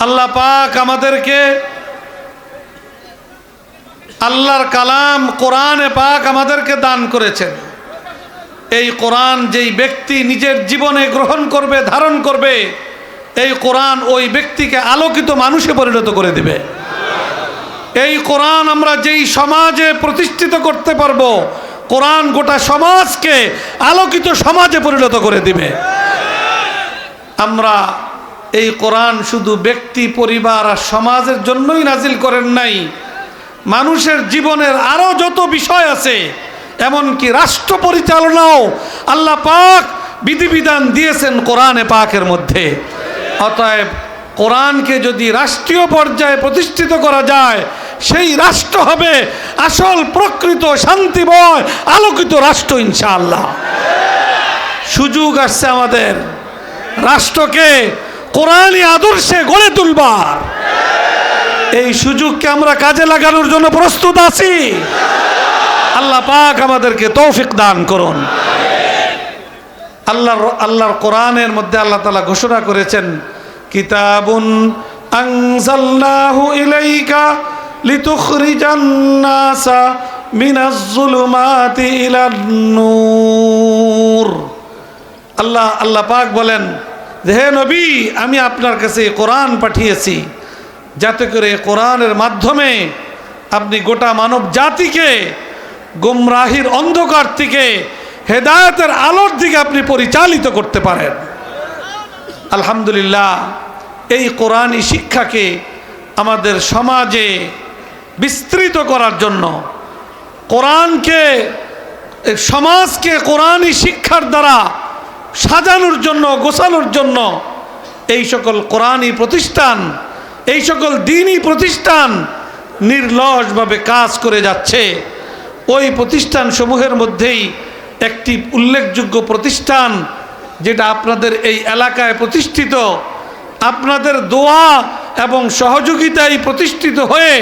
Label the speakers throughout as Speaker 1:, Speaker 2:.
Speaker 1: আল্লাহ পাক আমাদেরকে আল্লাহর কালাম কোরআনে পাক আমাদেরকে দান করেছেন। এই কোরআন যেই ব্যক্তি নিজের জীবনে গ্রহণ করবে, ধারণ করবে, এই কোরআন ওই ব্যক্তিকে আলোকিত মানুষে পরিণত করে দিবে। এই কোরআন আমরা যেই সমাজে প্রতিষ্ঠিত করতে পারবো, কোরআন গোটা সমাজকে আলোকিত সমাজে পরিণত করে দিবে। আমরা এই কোরআন শুধু ব্যক্তি, পরিবার আর সমাজের জন্যই নাজিল করেন নাই, মানুষের জীবনের আরো যত বিষয় আছে, এমনকি রাষ্ট্র পরিচালনাও আল্লাহ পাক বিধিবিধান দিয়েছেন কোরআনে পাকের মধ্যে। অতএব কোরআনকে যদি রাষ্ট্রীয় পর্যায়ে প্রতিষ্ঠিত করা যায়, সেই রাষ্ট্র হবে আসল প্রকৃত শান্তিময় আলোকিত রাষ্ট্র ইনশাআল্লাহ। সুযোগ আসছে আমাদের রাষ্ট্রকে কোরআনী আদর্শে গড়ে তুলবার। এই সুযোগকে আমরা কাজে লাগানোর জন্য প্রস্তুত আছি। আল্লাহ পাক আমাদেরকে তৌফিক দান করুন। আল্লাহর কোরআনের মধ্যে আল্লাহ তাআলা ঘোষণা করেছেন, কিতাবুন আনজালনাহু ইলাইকা লিতুখরিজান নাসা মিনাজ যুলুমাতি ইলান নূর। আল্লাহ পাক বলেন, হে নবী, আমি আপনার কাছে কোরআন পাঠিয়েছি যাতে করে কোরআনের মাধ্যমে আপনি গোটা মানব জাতিকে গুমরাহির অন্ধকার থেকে হেদায়েতের আলোর দিকে আপনি পরিচালিত করতে পারেন। আলহামদুলিল্লাহ, এই কোরআনী শিক্ষাকে আমাদের সমাজে বিস্তৃত করার জন্য, কোরআনকে, সমাজকে কোরআনী শিক্ষার দ্বারা সাজানোর জন্য, গোছানোর জন্য এই সকল কোরআনী প্রতিষ্ঠান, এই সকল দ্বীনী প্রতিষ্ঠান নির্লসভাবে কাজ করে যাচ্ছে। ওই প্রতিষ্ঠান সমূহের মধ্যেই একটি উল্লেখযোগ্য প্রতিষ্ঠান, যেটা আপনাদের এই এলাকায় প্রতিষ্ঠিত, আপনাদের দোয়া এবং সহযোগিতায় প্রতিষ্ঠিত হয়ে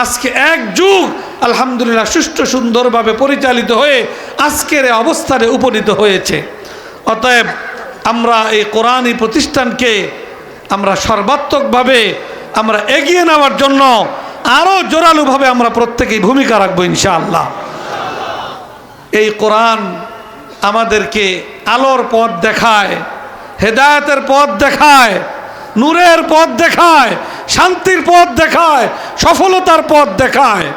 Speaker 1: আজকে এক যুগ আলহামদুলিল্লাহ সুষ্ঠু সুন্দরভাবে পরিচালিত হয়ে আজকের অবস্থানে উপনীত হয়েছে। অতএব আমরা এই কোরআনী প্রতিষ্ঠানকে আমরা সর্বাত্মকভাবে আমরা এগিয়ে নেওয়ার জন্য আরও জোরালোভাবে আমরা প্রত্যেকেই ভূমিকা রাখবো ইনশাআল্লাহ। এই কোরআন আমাদেরকে আলোর পথ দেখায়, হেদায়েতের পথ দেখায়, নূরের পথ দেখায়, শান্তির পথ দেখায়, সফলতার পথ দেখায়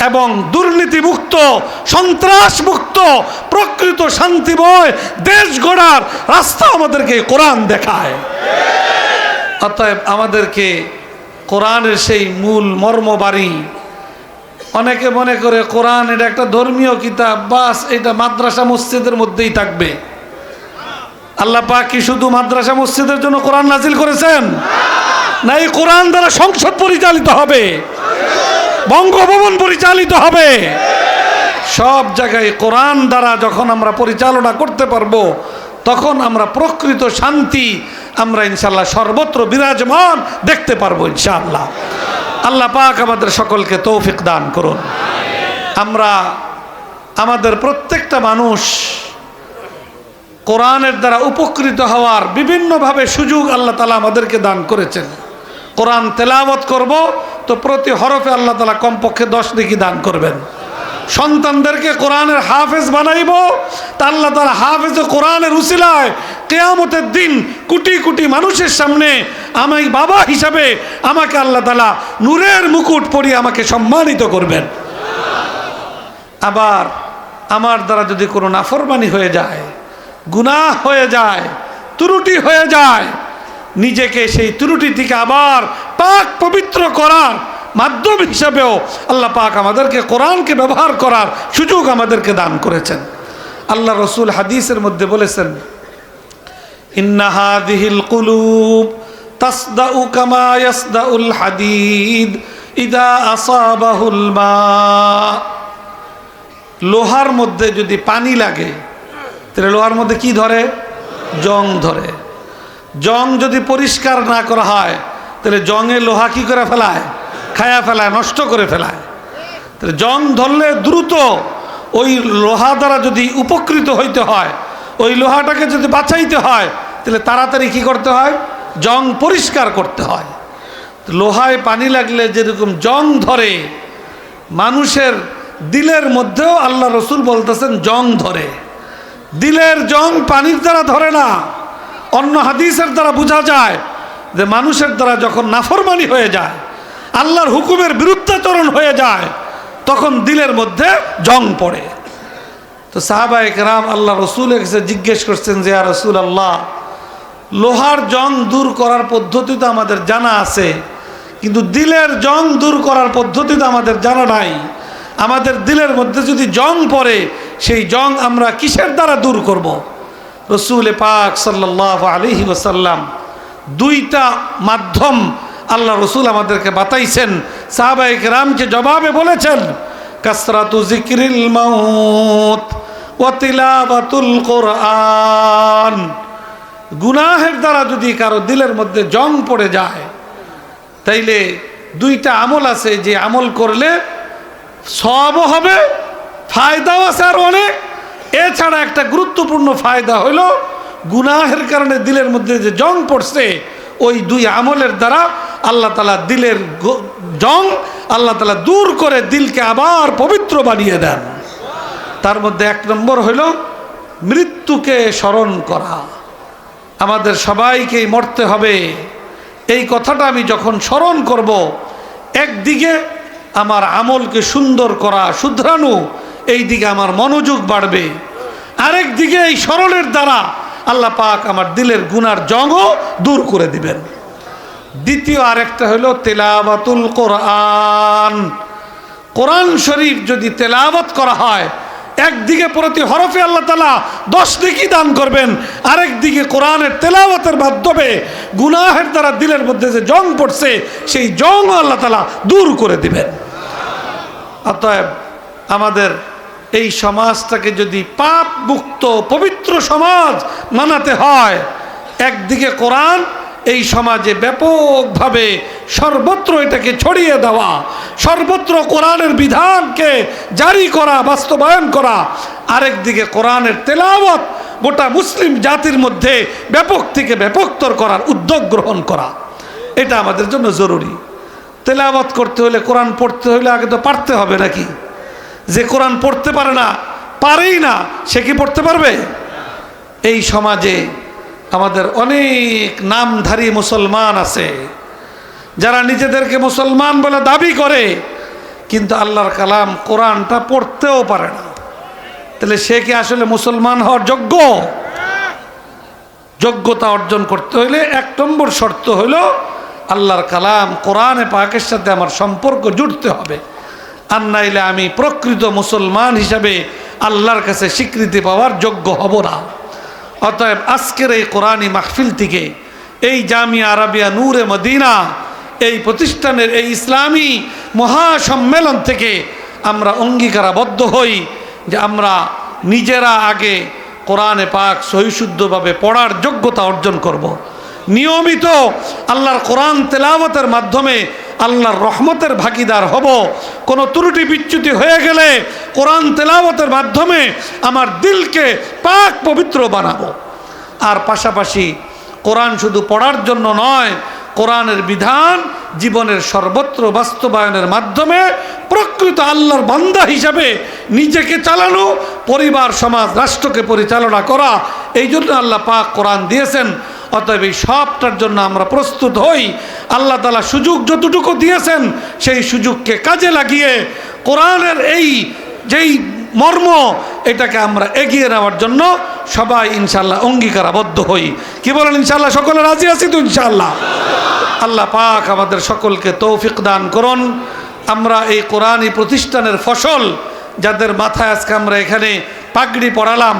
Speaker 1: এবং দুর্নীতিমুক্ত, সন্ত্রাসমুক্ত, প্রকৃত শান্তিময় দেশ গড়ার রাস্তা আমাদেরকে কোরআন দেখায়। অতএব আমাদেরকে কোরআনের সেই মূল মর্মবাড়ি, অনেকে মনে করে কোরআন এটা একটা ধর্মীয় কিতাব, বাস এটা মাদ্রাসা মসজিদের মধ্যেই থাকবে। আল্লাহ পাক কি শুধু মাদ্রাসা মসজিদের জন্য কোরআন নাজিল করেছেন? না, এই কোরআন দ্বারা সংসদ পরিচালিত হবে, বঙ্গভবন পরিচালিত হবে, সব জায়গায় কোরআন দ্বারা যখন আমরা পরিচালনা করতে পারবো, তখন আমরা প্রকৃত শান্তি আমরা ইনশাআল্লাহ সর্বত্র বিরাজমান দেখতে পারবো ইনশাআল্লাহ। আল্লাহ পাক আমাদের সকলকে তৌফিক দান করুন। আমরা আমাদের প্রত্যেকটা মানুষ কোরআনের দ্বারা উপকৃত হওয়ার বিভিন্নভাবে সুযোগ আল্লাহ তাআলা আমাদেরকে দান করেছেন। কোরআন তেলাওয়াত করব তো প্রতি হরফে আল্লাহ তাআলা কমপক্ষে 10 নেকি দান করবেন। সন্তানদেরকে কোরআনের হাফেজ বানাইব তা আল্লাহ তাআলা হাফেজ কোরআনের উসিলায় কিয়ামতের দিন কোটি কোটি মানুষের সামনে আমি বাবা হিসাবে আমাকে আল্লাহ তাআলা নূরের মুকুট পরিয়ে আমাকে সম্মানিত করবেন। আবার আমার দ্বারা যদি কোনো নাফরমানি হয়ে যায়, গুনাহ হয়ে যায়, ত্রুটি হয়ে যায়, নিজেকে সেই ত্রুটি থেকে আবার পাক পবিত্র করার মাধ্যম হিসাবেও আল্লাহ পাক আমাদেরকে কোরআনকে ব্যবহার করার সুযোগ আমাদেরকে দান করেছেন। আল্লাহ রসুল হাদিসের মধ্যে বলেছেন, ইন্না হাযিহিল কুলুব তাসদাউ কামা ইয়াসদাউল হাদিদ ইদা আসাবাহুল মা। লোহার মধ্যে যদি পানি লাগে তাহলে লোহার মধ্যে কি ধরে? জং ধরে। জং যদি পরিষ্কার না করা হয় তাহলে জংয়ে লোহা কি করে ফেলায়? খায়া ফেলায়, নষ্ট করে ফেলায়। তাহলে জং ধরলে দ্রুত ওই লোহা দ্বারা যদি উপকৃত হইতে হয়, ওই লোহাটাকে যদি বাঁচাইতে হয়, তাহলে তাড়াতাড়ি কি করতে হয়? জং পরিষ্কার করতে হয়। লোহায় পানি লাগলে যেরকম জং ধরে, মানুষের দিলের মধ্যেও আল্লাহ রসুল বলতেছেন জং ধরে। দিলের জং পানির দ্বারা ধরে না। অন্য হাদিসের দ্বারা বোঝা যায় যে মানুষের দ্বারা যখন নাফরমানি হয়ে যায়, আল্লাহর হুকুমের বিরুদ্ধাচরণ হয়ে যায়, তখন দিলের মধ্যে জং পড়ে। তো সাহাবায়ে কেরাম আল্লাহ রসুলের কাছে জিজ্ঞেস করছেন যে ইয়া রাসূল আল্লাহ, লোহার জং দূর করার পদ্ধতি তো আমাদের জানা আছে, কিন্তু দিলের জং দূর করার পদ্ধতি তো আমাদের জানা নাই। আমাদের দিলের মধ্যে যদি জং পড়ে, সেই জং আমরা কিসের দ্বারা দূর করব? রসুল পাক সাল্লাল্লাহু আলাইহি ওয়াসাল্লাম দুইটা মাধ্যম আল্লাহ রসুল আমাদেরকে বাতাইছেন। সাহাবায়ে কেরামকে জবাবে বলেছেন, কাসরাতু যিকরিল মাউত ওয়া তিলাওয়াতুল কোরআন। গুনাহের দ্বারা যদি কারো দিলের মধ্যে জং পড়ে যায়, তাইলে দুইটা আমল আছে, যে আমল করলে সওয়াবও হবে, ফায়দাও আছে আর অনেক। এছাড়া একটা গুরুত্বপূর্ণ ফায়দা হলো, গুনাহের কারণে দিলের মধ্যে যে জং পড়ছে, ওই দুই আমলের দ্বারা আল্লাহ তাআলা দিলের জং আল্লাহ তাআলা দূর করে দিলকে আবার পবিত্র বানিয়ে দেন। তার মধ্যে এক নম্বর হলো মৃত্যুকে স্মরণ করা। আমাদের সবাইকেই মরতে হবে, এই কথাটা আমি যখন স্মরণ করব, একদিকে আমার আমলকে সুন্দর করা, শুধরানো, এই দিকে আমার মনোযোগ বাড়বে। আরেক দিকে এই স্মরণের দ্বারা আল্লাহ পাক আমার দিলের গুনার জংও দূর করে দিবেন। দ্বিতীয় আরেকটা হলো তেলাওয়াতুল কোরআন। কোরআন শরীফ যদি তেলাওয়াত করা হয়, একদিকে প্রতি হরফে আল্লাহ তাআলা 10 নেকি দান করবেন, আরেক দিকে কোরআনের তেলাওয়াতের মাধ্যমে গুনাহের দ্বারা দিলের মধ্যে যে জং পড়ছে, সেই জং আল্লাহ তাআলা দূর করে দিবেন। অতএব আমাদের এই সমাজটাকে যদি পাপ মুক্ত পবিত্র সমাজ মানাতে হয়, একদিকে কোরআন এই সমাজে ব্যাপকভাবে সর্বত্র এটাকে ছড়িয়ে দেওয়া, সর্বত্র কোরআনের বিধানকে জারি করা, বাস্তবায়ন করা, আরেকদিকে কোরআনের তেলাওয়াত গোটা মুসলিম জাতির মধ্যে ব্যাপক থেকে ব্যাপকতর করার উদ্যোগ গ্রহণ করা, এটা আমাদের জন্য জরুরি। তেলাওয়াত করতে হলে, কোরআন পড়তে হলে আগে তো পারতে হবে নাকি? যে কোরআন পড়তে পারে না, পারেই না, সে কি পড়তে পারবে? এই সমাজে আমাদের অনেক নামধারী মুসলমান আছে, যারা নিজেদেরকে মুসলমান বলে দাবি করে, কিন্তু আল্লাহর কালাম কোরআনটা পড়তেও পারে না। তাহলে সে কি আসলে মুসলমান হওয়ার যোগ্য? যোগ্যতা অর্জন করতে হলে 1 নম্বর শর্ত হলো আল্লাহর কালাম কোরআনে পাকের সাথে আমার সম্পর্ক জুড়তে হবে, আর নাইলে আমি প্রকৃত মুসলমান হিসাবে আল্লাহর কাছে স্বীকৃতি পাওয়ার যোগ্য হব না। অতএব আজকের এই কোরআনী মাহফিল থেকে, এই জামিয়া আরাবিয়া নূরে মদিনা, এই প্রতিষ্ঠানের এই ইসলামী মহাসম্মেলন থেকে আমরা অঙ্গীকারাবদ্ধ হই যে আমরা নিজেরা আগে কোরআনে পাক সহিশুদ্ধভাবে পড়ার যোগ্যতা অর্জন করব। নিয়মিত আল্লাহর কোরআন তেলাওয়াতের মাধ্যমে আল্লাহর রহমতের ভাগীদার হব। কোনো ত্রুটি বিচ্যুতি হয়ে গেলে কোরআন তেলাওয়াতের মাধ্যমে আমার দিলকে পাক পবিত্র বানাবো। আর পাশাপাশি কোরআন শুধু পড়ার জন্য নয়, কোরআনের বিধান জীবনের সর্বত্র বাস্তবায়নের মাধ্যমে প্রকৃত আল্লাহর বান্দা হিসাবে নিজেকে চালানো, পরিবার, সমাজ, রাষ্ট্রকে পরিচালনা করা, এই জন্য আল্লাহ পাক কোরআন দিয়েছেন। অতএব এই সবটার জন্য আমরা প্রস্তুত হই। আল্লাহ তাআলা সুযোগ যতটুকু দিয়েছেন, সেই সুযোগকে কাজে লাগিয়ে কোরআনের এই যেই মর্ম, এটাকে আমরা এগিয়ে নেওয়ার জন্য সবাই ইনশাআল্লাহ অঙ্গীকারাবদ্ধ হই। কি বলেন ইনশাআল্লাহ? সকলে রাজি আছি তো ইনশাআল্লাহ? আল্লাহ পাক আমাদের সকলকে তৌফিক দান করুন। আমরা এই কোরআনী প্রতিষ্ঠানের ফসল, যাদের মাথায় আজকে আমরা এখানে পাগড়ি পরালাম,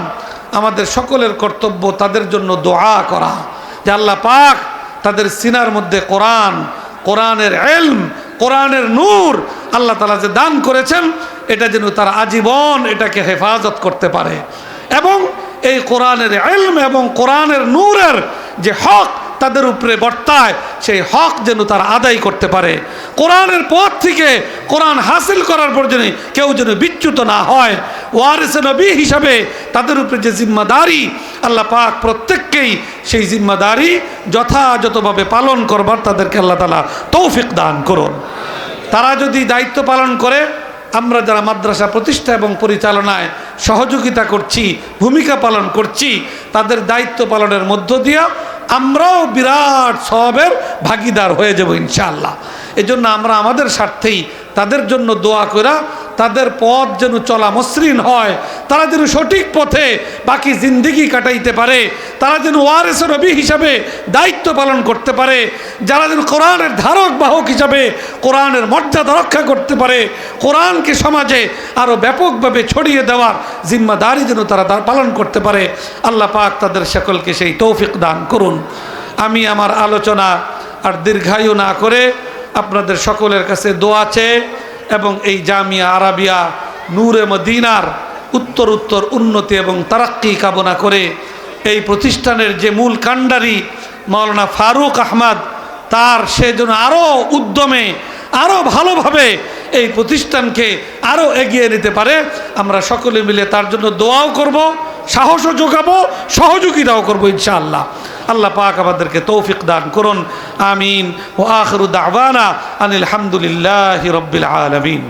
Speaker 1: আমাদের সকলের কর্তব্য তাদের জন্য দোয়া করা, যে আল্লাহ পাক তাদের সিনার মধ্যে কোরআন, কোরআনের ইলম, কোরআনের নূর আল্লাহ তাআলা যে দান করেছেন, এটা যেন তারা আজীবন এটাকে হেফাজত করতে পারে, এবং এই কোরআনের ইলম এবং কোরআনের নূরের যে হক তাদের উপরে বর্তায় সেই হক যেন তারা আদায় করতে পারে। কোরআনের পথ থেকে কোরআন হাসিল করার পর যেন কেউ যেন বিচ্যুত না হয়। ওয়ারিসে নবী হিসাবে তাদের উপরে যে জিম্মাদারি, আল্লাহ পাক প্রত্যেককেই সেই জিম্মাদারি যথাযথভাবে পালন করবার তাদেরকে আল্লাহ তাআলা তৌফিক দান করুন। তারা যদি দায়িত্ব পালন করে, আমরা যারা মাদ্রাসা প্রতিষ্ঠা এবং পরিচালনায় সহযোগিতা করছি, ভূমিকা পালন করছি, তাদের দায়িত্ব পালনের মধ্য দিয়ে আমরাও বিরাট সওয়াবের ভাগীদার হয়ে যাব ইনশাআল্লাহ। এজন্য আমরা আমাদের স্বার্থেই তাদের জন্য দোয়া করা, তাদের পথ যেন চলা মসৃণ হয়, তারা যেন সঠিক পথে বাকি জিন্দেগি কাটাইতে পারে, তারা যেন ওয়ারিসে নবী হিসাবে দায়িত্ব পালন করতে পারে, যারা যেন কোরআনের ধারক বাহক হিসাবে কোরআনের মর্যাদা রক্ষা করতে পারে, কোরআনকে সমাজে আরও ব্যাপকভাবে ছড়িয়ে দেওয়ার জিম্মাদারি যেন তারা পালন করতে পারে। আল্লাহ পাক তাদের সকলকে সেই তৌফিক দান করুন। আমি আমার আলোচনা আর দীর্ঘায়ু না করে আপনাদের সকলের কাছে দোয়া চেয়ে এবং এই জামিয়া আরাবিয়া নূরে মদিনার উত্তর উন্নতি এবং তারাক্কি কামনা করে এই প্রতিষ্ঠানের যে মূল কাণ্ডারি মাওলানা ফারুক আহমদ, তার সে যেন আরও উদ্যমে আরও ভালোভাবে এই প্রতিষ্ঠানকে আরও এগিয়ে নিতে পারে, আমরা সকলে মিলে তার জন্য দোয়াও করব, সাহসও যোগাবো, সহযোগিতাও করবো ইনশাআল্লাহ। আল্লাহ পাক আমাদেরকে তৌফিক দান করুন। আমিন। ওয়া আখিরু দাওয়ানা আনিল হামদুলিল্লাহি রাব্বিল আলামিন।